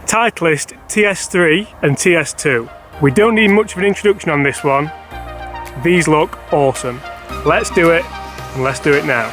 Titleist TS3 and TS2. We don't need much of an introduction on this one. These look awesome. Let's do it, and let's do it now.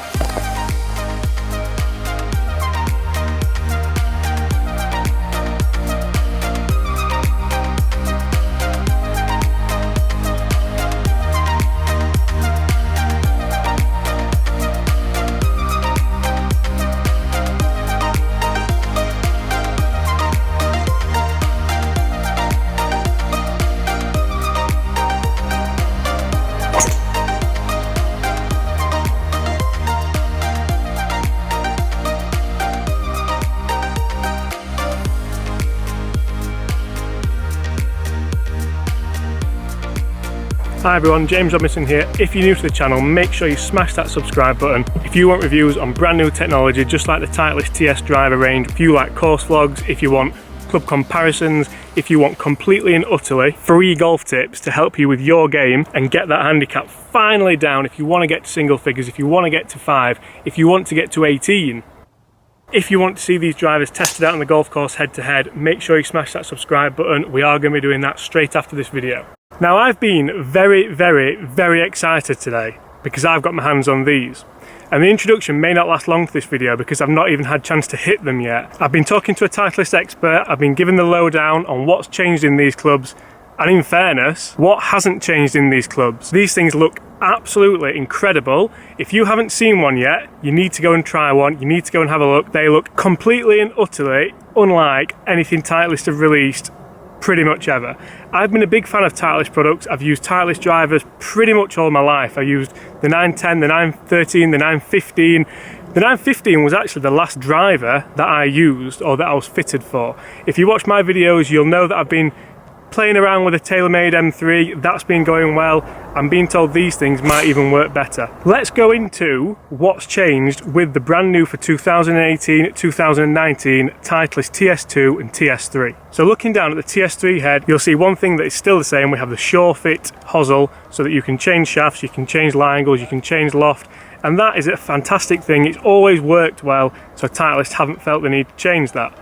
Hi everyone, James Robinson here. If you're new to the channel, make sure you smash that subscribe button. If you want reviews on brand new technology, just like the Titleist TS Driver range, if you like course vlogs, if you want club comparisons, if you want completely and utterly free golf tips to help you with your game and get that handicap finally down, if you want to get to single figures, if you want to get to 5, if you want to get to 18, if you want to see these drivers tested out on the golf course head to head, make sure you smash that subscribe button. We are going to be doing that straight after this video. Now, I've been very excited today because I've got my hands on these. And the introduction may not last long for this video because I've not even had a chance to hit them yet. I've been talking to a Titleist expert, I've been given the lowdown on what's changed in these clubs, and in fairness, what hasn't changed in these clubs. These things look absolutely incredible. If you haven't seen one yet, you need to go and try one, you need to go and have a look. They look completely and utterly unlike anything Titleist have released pretty much ever. I've been a big fan of Titleist products. I've used Titleist drivers pretty much all my life. I used the 910, the 913, the 915. The 915 was actually the last driver that I used or that I was fitted for. If you watch my videos, you'll know that I've been playing around with a Taylormade M3. That's been going well. I'm being told these things might even work better. Let's go into what's changed with the brand new for 2018-2019 Titleist TS2 and TS3. So looking down at the TS3 head, you'll see one thing that is still the same. We have the Sure Fit hosel so that you can change shafts, you can change lie angles, you can change loft, and that is a fantastic thing. It's always worked well, so Titleist haven't felt the need to change that.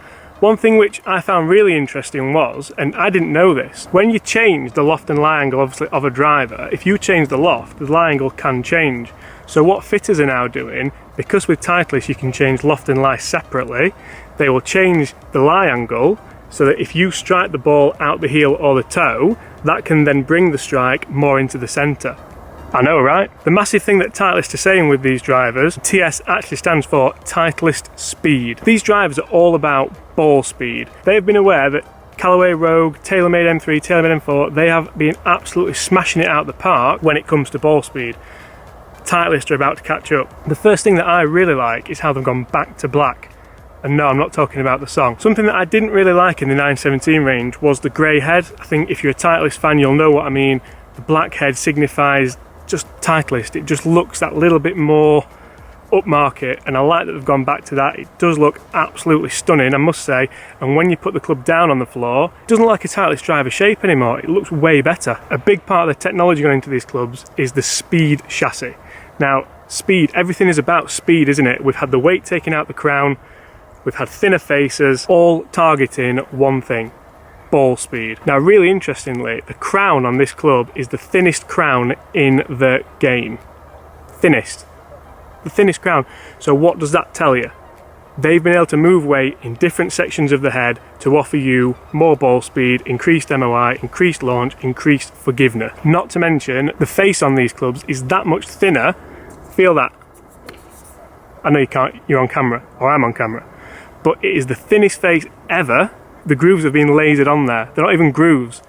One thing which I found really interesting was, and I didn't know this, when you change the loft and lie angle obviously of a driver, if you change the loft, the lie angle can change. So what fitters are now doing, because with Titleist you can change loft and lie separately, they will change the lie angle so that if you strike the ball out the heel or the toe, that can then bring the strike more into the centre. I know, right? The massive thing that Titleist are saying with these drivers, TS actually stands for Titleist Speed. These drivers are all about ball speed. They have been aware that Callaway Rogue, Taylormade M3, Taylormade M4, they have been absolutely smashing it out the park when it comes to ball speed. Titleist are about to catch up. The first thing that I really like is how they've gone back to black. And no, I'm not talking about the song. Something that I didn't really like in the 917 range was the grey head. I think if you're a Titleist fan, you'll know what I mean. The black head signifies just Titleist. It just looks that little bit more upmarket, and I like that they've gone back to that. It does look absolutely stunning, I must say, and when you put the club down on the floor, it doesn't look like a Titleist driver shape anymore. It looks way better. A big part of the technology going into these clubs is the speed chassis. Now, speed, everything is about speed, isn't it? We've had the weight taken out the crown, we've had thinner faces, all targeting one thing: ball speed. Now, really interestingly, the crown on this club is the thinnest crown in the game. Thinnest. The thinnest crown. So what does that tell you? They've been able to move weight in different sections of the head to offer you more ball speed, increased MOI, increased launch, increased forgiveness. Not to mention, the face on these clubs is that much thinner. Feel that. I know you can't, you're on camera, or I'm on camera, but it is the thinnest face ever. The grooves have been lasered on there. They're not even grooves.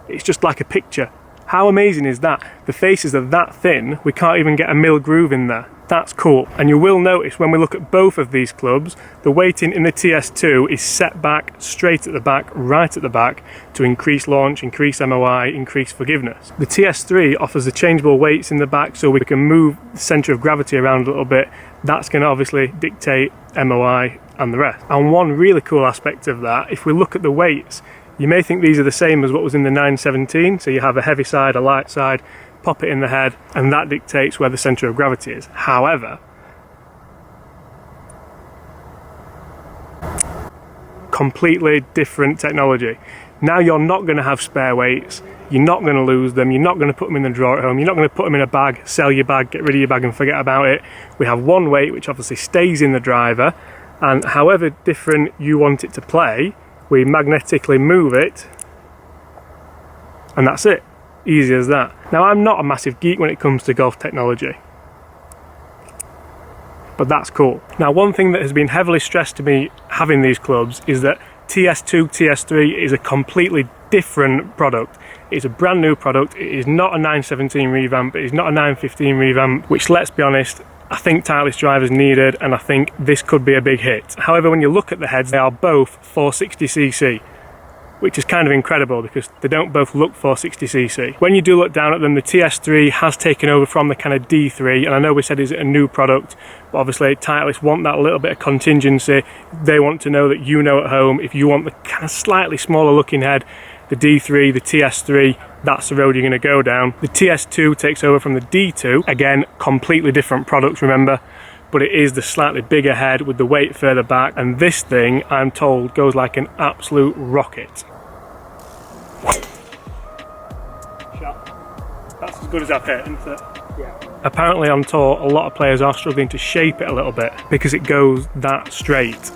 It's just like a picture. How amazing is that? The faces are that thin, we can't even get a mil groove in there. That's cool. And you will notice when we look at both of these clubs, the weighting in the TS2 is set back, straight at the back, right at the back, to increase launch, increase MOI, increase forgiveness. The TS3 offers the changeable weights in the back so we can move the centre of gravity around a little bit. That's going to obviously dictate MOI and the rest. And one really cool aspect of that, if we look at the weights, you may think these are the same as what was in the 917, so you have a heavy side, a light side, pop it in the head, and that dictates where the centre of gravity is. However, completely different technology. Now you're not going to have spare weights, you're not going to lose them, you're not going to put them in the drawer at home, you're not going to put them in a bag, sell your bag, get rid of your bag and forget about it. We have one weight which obviously stays in the driver, and however different you want it to play, we magnetically move it, and that's it. Easy as that. Now, I'm not a massive geek when it comes to golf technology, but that's cool. Now, one thing that has been heavily stressed to me having these clubs is that TS2 TS3 is a completely different product. It's a brand new product. It is not a 917 revamp, it is not a 915 revamp, which, let's be honest, I think Titleist drivers needed, and I think this could be a big hit. However, when you look at the heads, they are both 460cc, which is kind of incredible because they don't both look 460cc. When you do look down at them, the TS3 has taken over from the kind of D3, and I know we said it's a new product, but obviously Titleist want that little bit of contingency. They want to know that you know at home, if you want the kind of slightly smaller looking head, the D3, the TS3, that's the road you're going to go down. The TS2 takes over from the D2, again, completely different products, remember, but it is the slightly bigger head with the weight further back, and this thing, I'm told, goes like an absolute rocket. Shot. That's as good as I've hit, isn't it? Yeah. Apparently on tour, a lot of players are struggling to shape it a little bit because it goes that straight.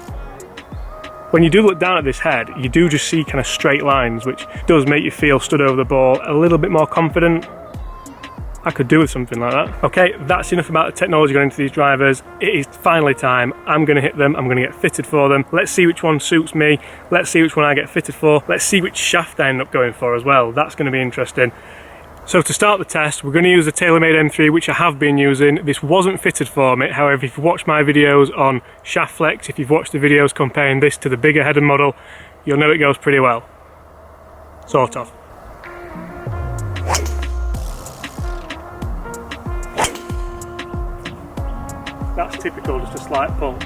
When you do look down at this head, you do just see kind of straight lines, which does make you feel stood over the ball a little bit more confident. I could do with something like that. Okay, that's enough about the technology going into these drivers. It is finally time. I'm going to hit them, I'm going to get fitted for them. Let's see which one suits me. Let's see which one I get fitted for. Let's see which shaft I end up going for as well. That's going to be interesting. So to start the test, we're going to use the Taylormade M3, which I have been using. This wasn't fitted for me. However, if you've watched my videos on shaft flex, if you've watched the videos comparing this to the bigger headed model, you'll know it goes pretty well. Sort of. That's typical, just a slight pull.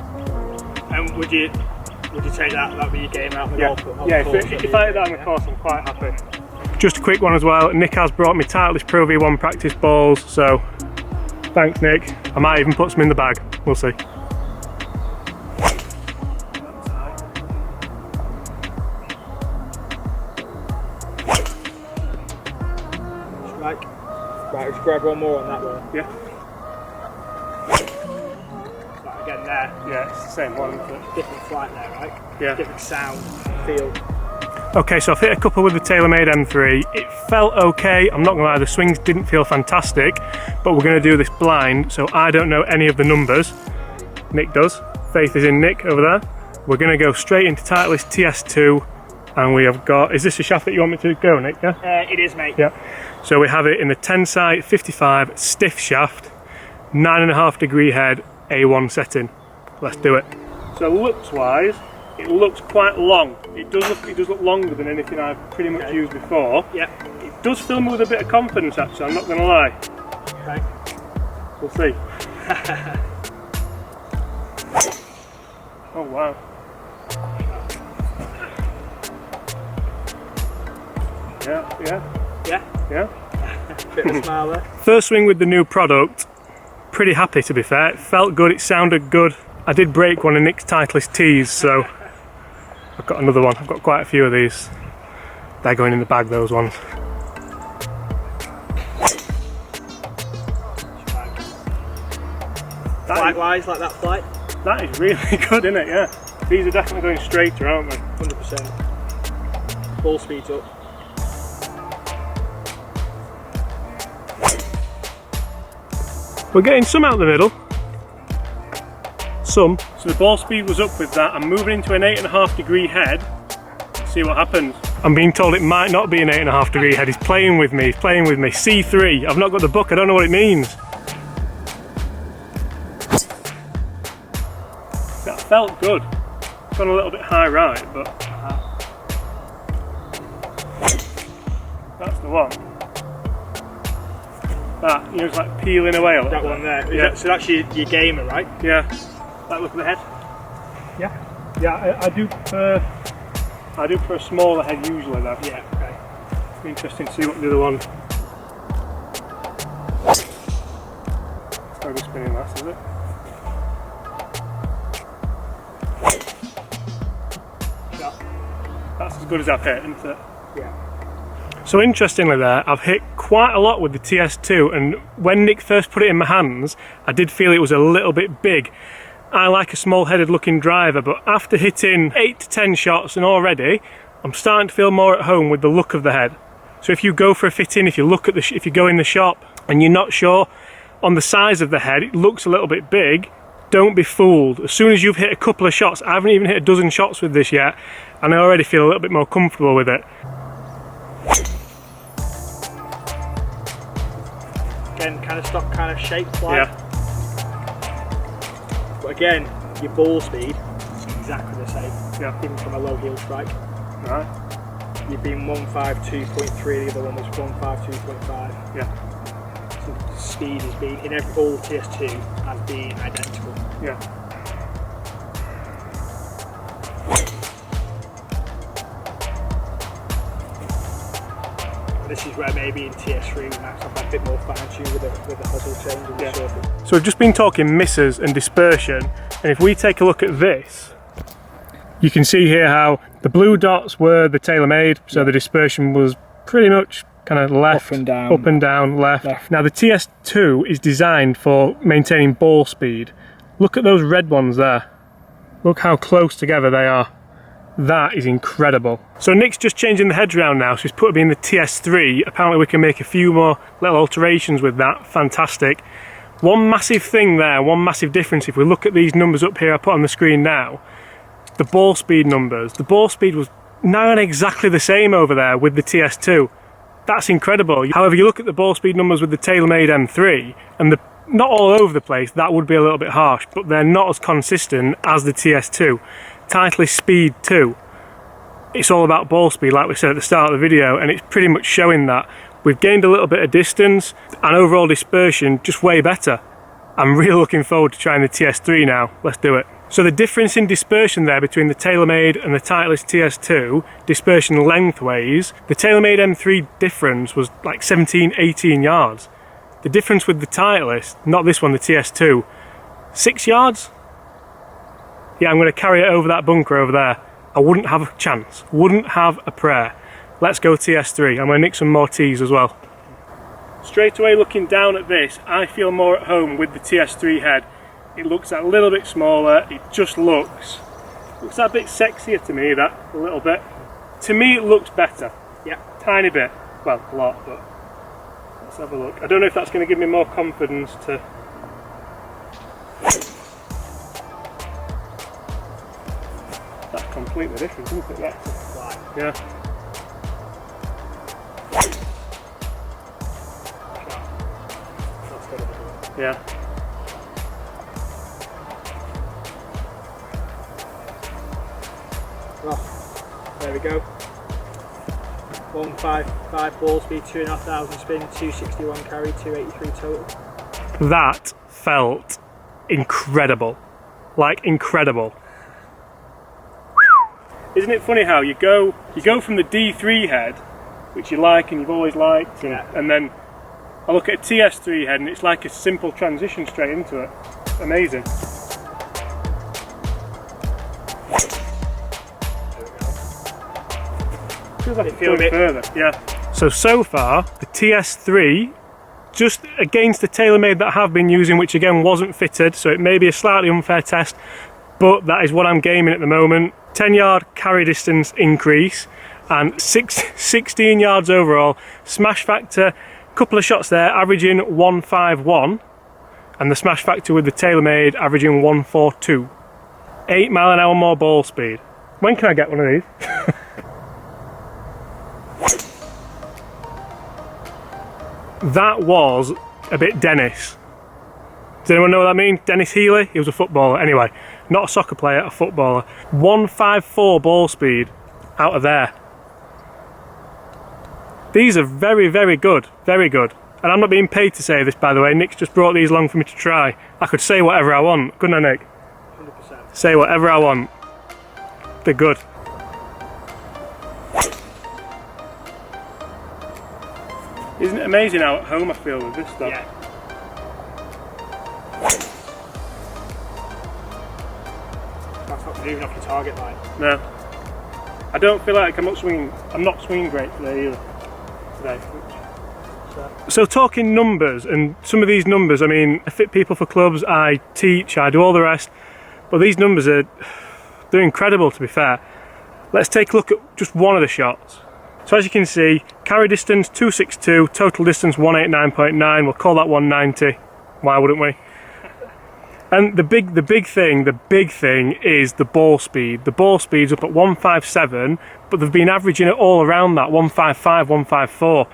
And would you take that? That'd be your game out of the golf? Yeah, if I hit that on the course, I'm quite happy. Just a quick one as well, Nick has brought me Titleist Pro V1 practice balls, so thanks Nick. I might even put some in the bag, we'll see. Strike. Right, just grab one more on that one. Yeah. Right, again there. Yeah, it's the same one, isn't it? Different flight there, right? Yeah. Different sound, feel. Okay, so I've hit a couple with the Taylormade M3. It felt okay, I'm not gonna lie, the swings didn't feel fantastic, but we're gonna do this blind, so I don't know any of the numbers. Nick does. Faith is in Nick over there. We're gonna go straight into Titleist TS2, and we have got, is this a shaft that you want me to go, Nick? Yeah? It is, mate. Yeah. So we have it in the Tensite 55 stiff shaft, 9.5 degree head, A1 setting. Let's do it. So looks wise, it looks quite long. It does look longer than anything I've pretty much used before. Yeah. It does fill me with a bit of confidence actually, I'm not going to lie. Okay. We'll see. Oh wow. Yeah. Bit of a smile there. First swing with the new product, pretty happy to be fair. It felt good, it sounded good. I did break one of Nick's Titleist T's, so I've got another one. I've got quite a few of these. They're going in the bag, those ones. Flight-wise, like that flight? That is really good, isn't it? Yeah. These are definitely going straighter, aren't they? 100%. Ball speeds up. We're getting some out the middle. Some. So the ball speed was up with that. I'm moving into an 8.5 degree head. Let's see what happens. I'm being told it might not be an 8.5 degree head. He's playing with me, C3. I've not got the book, I don't know what it means. That felt good. Gone a little bit high right, but that's the one. That, you know, it's like peeling away a little That bit. one there. Yeah. So that's your gamer, right? Yeah. That look at the head? Yeah, I do prefer a smaller head usually though. Yeah, okay. Be interesting to see what the other one. It's not spinning last, is it? Shot. That's as good as I've hit, isn't it? Yeah. So interestingly there, I've hit quite a lot with the TS2, and when Nick first put it in my hands, I did feel it was a little bit big. I like a small-headed looking driver, but after hitting 8 to 10 shots and already, I'm starting to feel more at home with the look of the head. So if you go for a fit-in, if you go in the shop and you're not sure on the size of the head, it looks a little bit big, don't be fooled. As soon as you've hit a couple of shots, I haven't even hit a dozen shots with this yet, and I already feel a little bit more comfortable with it. Again, kind of stock, kind of shaped like. Yeah. But again, your ball speed is exactly the same. Yeah. Even from a low heel strike. Right. You've been 152.3, the other one was 152.5. Yeah. So the speed has been, in all TS2, has been identical. Yeah. This is where maybe in TS3 we might have a bit more fine-tune with the hustle change and the surfing. So we've just been talking misses and dispersion, and if we take a look at this, you can see here how the blue dots were the Taylormade, so the dispersion was pretty much kind of left, up and down, left. Now the TS2 is designed for maintaining ball speed. Look at those red ones there. Look how close together they are. That is incredible. So Nick's just changing the heads around now, so he's put it in the TS3. Apparently we can make a few more little alterations with that. Fantastic. One massive thing there, one massive difference, if we look at these numbers up here I put on the screen now, the ball speed numbers. The ball speed was now exactly the same over there with the TS2. That's incredible. However, you look at the ball speed numbers with the Taylormade M3, and the not all over the place, that would be a little bit harsh, but they're not as consistent as the TS2. Titleist Speed 2, it's all about ball speed like we said at the start of the video, and it's pretty much showing that. We've gained a little bit of distance and overall dispersion just way better. I'm really looking forward to trying the TS3 now. Let's do it. So the difference in dispersion there between the Taylormade and the Titleist TS2, dispersion lengthways, the Taylormade M3 difference was like 17-18 yards. The difference with the Titleist, not this one, the TS2, 6 yards? Yeah, I'm going to carry it over that bunker over there. I wouldn't have a chance, wouldn't have a prayer. Let's go TS3. I'm going to nick some more tees as well. Straight away looking down at this, I feel more at home with the TS3 head. It looks a little bit smaller, it just looks that bit sexier to me, that a little bit. To me it looks better. Yeah. Tiny Bit. Well, a lot, but let's have a look. I don't know if that's going to give me more confidence to... That's completely different, isn't it? Yeah. Yeah. Oh, there we go. 155 ball speed, 2,500 spin, 261 carry, 283 total. That felt incredible. Like incredible. Isn't it funny how you go from the D3 head, which you like and you've always liked, and then I look at a TS3 head and it's like a simple transition straight into it. Amazing. Feels like it's going further. Yeah. So far, the TS3, just against the Taylormade that I have been using, which again wasn't fitted, so it may be a slightly unfair test, but that is what I'm gaming at the moment. 10-yard carry distance increase and 16 yards overall. Smash factor, couple of shots there, averaging 151, and the smash factor with the Taylormade averaging 142. 8 mile an hour more ball speed. When can I get one of these? That was a bit Dennis. Does anyone know what that means? Dennis Healy? He was a footballer. Anyway, not a soccer player, a footballer. 154 ball speed out of there. These are very, very good. Very good. And I'm not being paid to say this, by the way. Nick's just brought these along for me to try. I could say whatever I want, couldn't I, Nick? 100%. Say whatever I want. They're good. Isn't it amazing how at home I feel with this stuff? Yeah. That's not moving off your target line. No. I don't feel like I'm not swinging great today either. So talking numbers, and some of these numbers, I mean, I fit people for clubs, I teach, I do all the rest, but these numbers they're incredible, to be fair. Let's take a look at just one of the shots. So as you can see, carry distance 262, total distance 189.9, we'll call that 190, why wouldn't we? And the big thing is the ball speed. The ball speed's up at 157, but they've been averaging it all around that, 155, 154.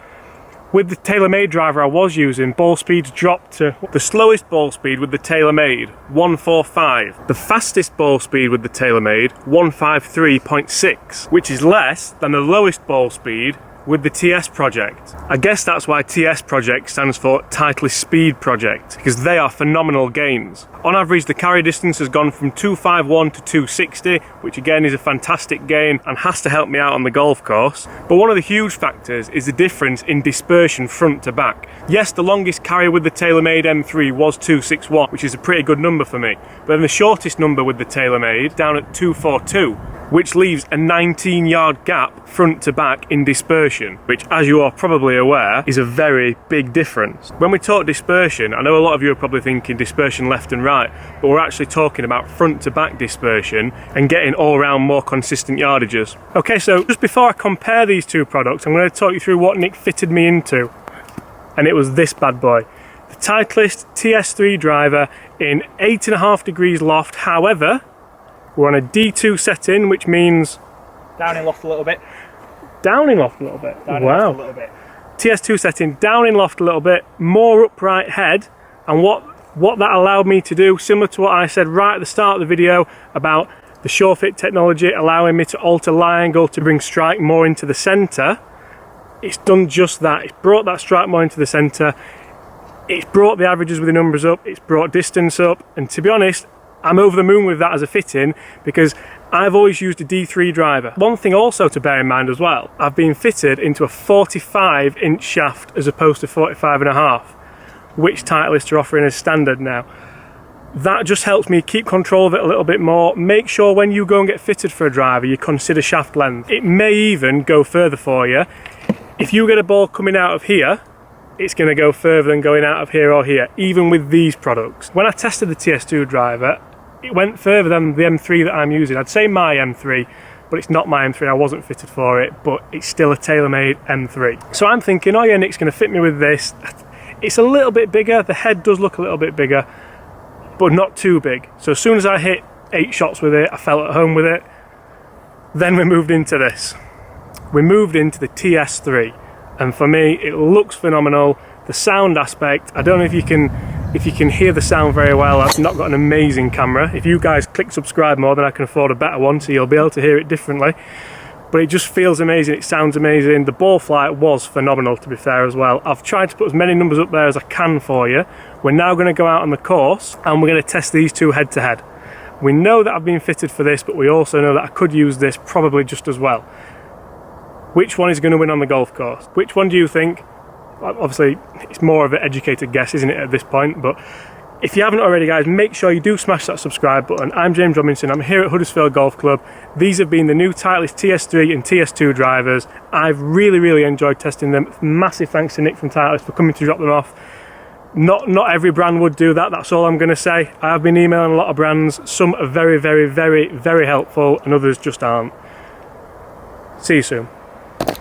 With the Taylormade driver I was using, ball speeds dropped to the slowest ball speed with the Taylormade, 145. The fastest ball speed with the Taylormade, 153.6, which is less than the lowest ball speed with the TS project. I guess that's why TS project stands for Titleist Speed Project, because they are phenomenal gains. On average, the carry distance has gone from 251 to 260, which again is a fantastic gain and has to help me out on the golf course. But one of the huge factors is the difference in dispersion front to back. Yes, the longest carry with the Taylormade M3 was 261, which is a pretty good number for me. But then the shortest number with the Taylormade, down at 242, which leaves a 19-yard gap front to back in dispersion, which, as you are probably aware, is a very big difference. When we talk dispersion, I know a lot of you are probably thinking dispersion left and right, but we're actually talking about front to back dispersion and getting all around more consistent yardages. Okay, so just before I compare these two products, I'm going to talk you through what Nick fitted me into, and it was this bad boy. The Titleist TS3 driver in 8.5 degrees loft. However, we're on a D2 setting, which means down in loft a little bit. Down in loft a little bit. Down wow. In loft a little bit. TS2 setting, down in loft a little bit, more upright head, and what that allowed me to do, similar to what I said right at the start of the video about the SureFit technology allowing me to alter lie angle to bring strike more into the centre, it's done just that. It's brought that strike more into the centre, it's brought the averages with the numbers up, it's brought distance up, and to be honest, I'm over the moon with that as a fitting because I've always used a D3 driver. One thing also to bear in mind as well, I've been fitted into a 45-inch shaft as opposed to 45.5, which Titleist are offering as standard now. That just helps me keep control of it a little bit more. Make sure when you go and get fitted for a driver, you consider shaft length. It may even go further for you. If you get a ball coming out of here, it's going to go further than going out of here or here, even with these products. When I tested the TS2 driver, it went further than the M3 that I'm using. I'd say my M3, but it's not my M3, I wasn't fitted for it, but it's still a Taylormade M3. So I'm thinking, oh yeah, Nick's going to fit me with this. It's a little bit bigger, the head does look a little bit bigger, but not too big. So as soon as I hit 8 shots with it, I felt at home with it. Then we moved into this. We moved into the TS3, and for me, it looks phenomenal. The sound aspect, I don't know if you can hear the sound very well. I've not got an amazing camera. If you guys click subscribe more, then I can afford a better one, so you'll be able to hear it differently. But it just feels amazing, it sounds amazing. The ball flight was phenomenal, to be fair, as well. I've tried to put as many numbers up there as I can for you. We're now going to go out on the course and we're going to test these two head to head. We know that I've been fitted for this, but we also know that I could use this probably just as well. Which one is going to win on the golf course? Which one do you think? Obviously, it's more of an educated guess, isn't it, at this point? But if you haven't already, guys, make sure you do smash that subscribe button. I'm James Robinson. I'm here at Huddersfield Golf Club. These have been the new Titleist TS3 and TS2 drivers. I've really enjoyed testing them. Massive thanks to Nick from Titleist for coming to drop them off. Not every brand would do that, that's all I'm going to say. I have been emailing a lot of brands. Some are very helpful and others just aren't. See you soon.